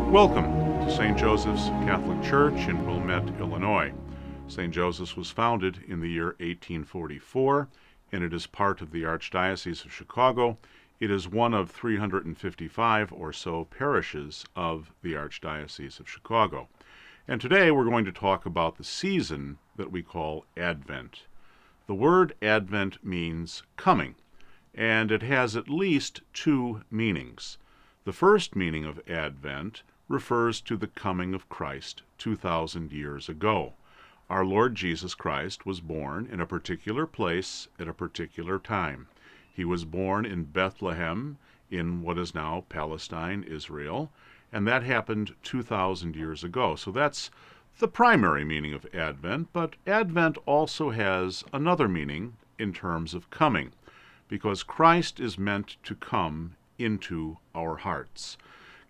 Welcome to St. Joseph's Catholic Church in Wilmette, Illinois. St. Joseph's was founded in the year 1844, and it is part of the Archdiocese of Chicago. It is one of 355 or so parishes of the Archdiocese of Chicago. And today we're going to talk about the season that we call Advent. The word Advent means coming, and it has at least two meanings. The first meaning of Advent refers to the coming of Christ 2,000 years ago. Our Lord Jesus Christ was born in a particular place at a particular time. He was born in Bethlehem in what is now Palestine, Israel, and that happened 2,000 years ago. So that's the primary meaning of Advent, but Advent also has another meaning in terms of coming, because Christ is meant to come into our hearts.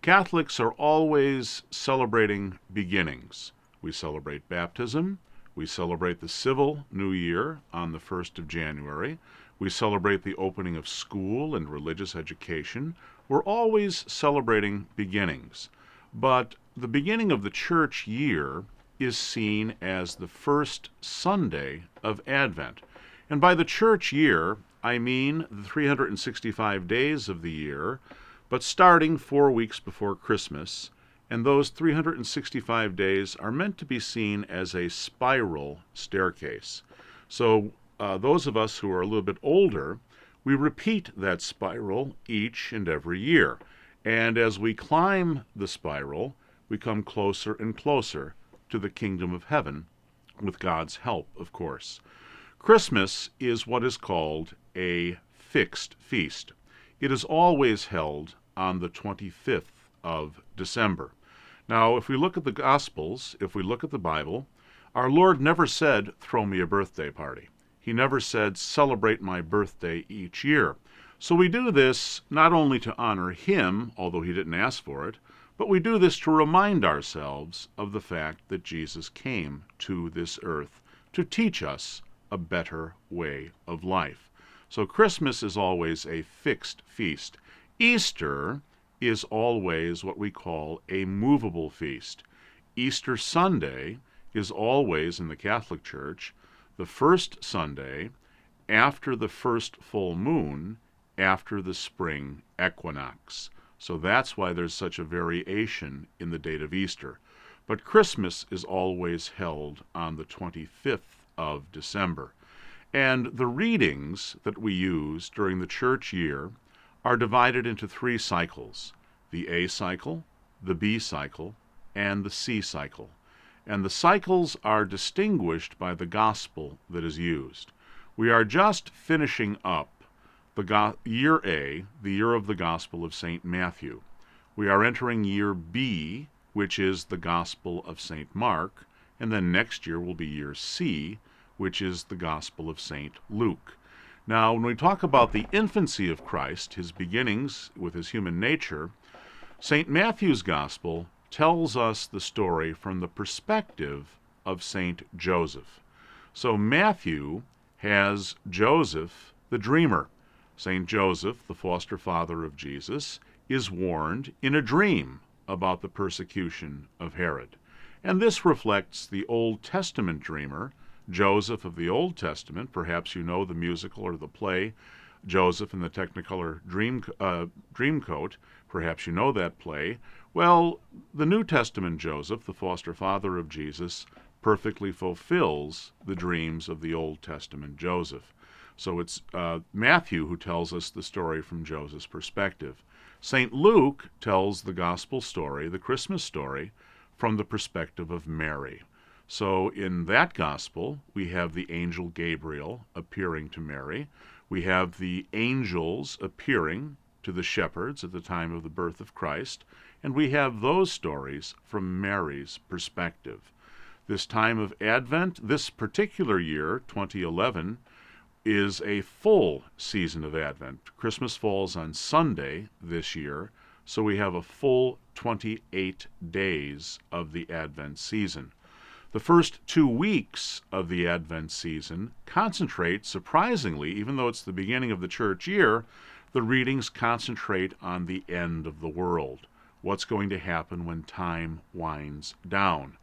Catholics are always celebrating beginnings. We celebrate baptism. We celebrate the civil New Year on the 1st of January. We celebrate the opening of school and religious education. We're always celebrating beginnings. But the beginning of the church year is seen as the first Sunday of Advent. And by the church year, I mean the 365 days of the year, but starting 4 weeks before Christmas, and those 365 days are meant to be seen as a spiral staircase. So those of us who are a little bit older, we repeat that spiral each and every year. And as we climb the spiral, we come closer and closer to the kingdom of heaven, with God's help, of course. Christmas is what is called a fixed feast. It is always held on the 25th of December. Now, if we look at the Gospels, if we look at the Bible, our Lord never said, "Throw me a birthday party." He never said, "Celebrate my birthday each year." So we do this not only to honor Him, although He didn't ask for it, but we do this to remind ourselves of the fact that Jesus came to this earth to teach us a better way of life. So Christmas is always a fixed feast. Easter is always what we call a movable feast. Easter Sunday is always, in the Catholic Church, the first Sunday after the first full moon after the spring equinox. So that's why there's such a variation in the date of Easter. But Christmas is always held on the 25th of December. And the readings that we use during the church year are divided into three cycles: the A cycle, the B cycle, and the C cycle. And the cycles are distinguished by the gospel that is used. We are just finishing up the year A, the year of the Gospel of St. Matthew. We are entering year B, which is the Gospel of St. Mark, and then next year will be year C, which is the Gospel of St. Luke. Now, when we talk about the infancy of Christ, his beginnings with his human nature, St. Matthew's Gospel tells us the story from the perspective of St. Joseph. So Matthew has Joseph the dreamer. St. Joseph, the foster father of Jesus, is warned in a dream about the persecution of Herod. And this reflects the Old Testament dreamer, Joseph of the Old Testament. Perhaps you know the musical or the play, Joseph in the Technicolor Dreamcoat. Perhaps you know that play. Well, the New Testament Joseph, the foster father of Jesus, perfectly fulfills the dreams of the Old Testament Joseph. So it's Matthew who tells us the story from Joseph's perspective. St. Luke tells the gospel story, the Christmas story, from the perspective of Mary. So in that gospel, we have the angel Gabriel appearing to Mary. We have the angels appearing to the shepherds at the time of the birth of Christ. And we have those stories from Mary's perspective. This time of Advent, this particular year, 2011, is a full season of Advent. Christmas falls on Sunday this year, so we have a full 28 days of the Advent season. The first 2 weeks of the Advent season concentrate, surprisingly, even though it's the beginning of the church year, the readings concentrate on the end of the world. what's going to happen when time winds down.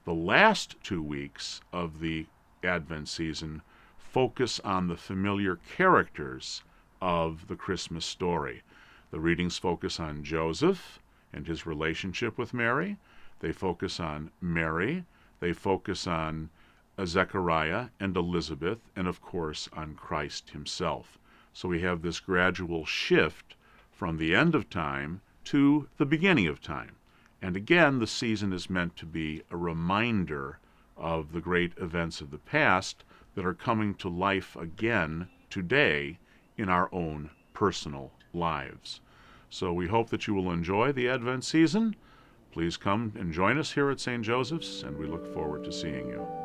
The last 2 weeks of the Advent season focus on the familiar characters of the Christmas story. The readings focus on Joseph and his relationship with Mary. They focus on Mary. They focus on Zechariah and Elizabeth, and of course on Christ himself. So we have this gradual shift from the end of time to the beginning of time. And again, the season is meant to be a reminder of the great events of the past that are coming to life again today in our own personal lives. So we hope that you will enjoy the Advent season. Please come and join us here at St. Joseph's, and we look forward to seeing you.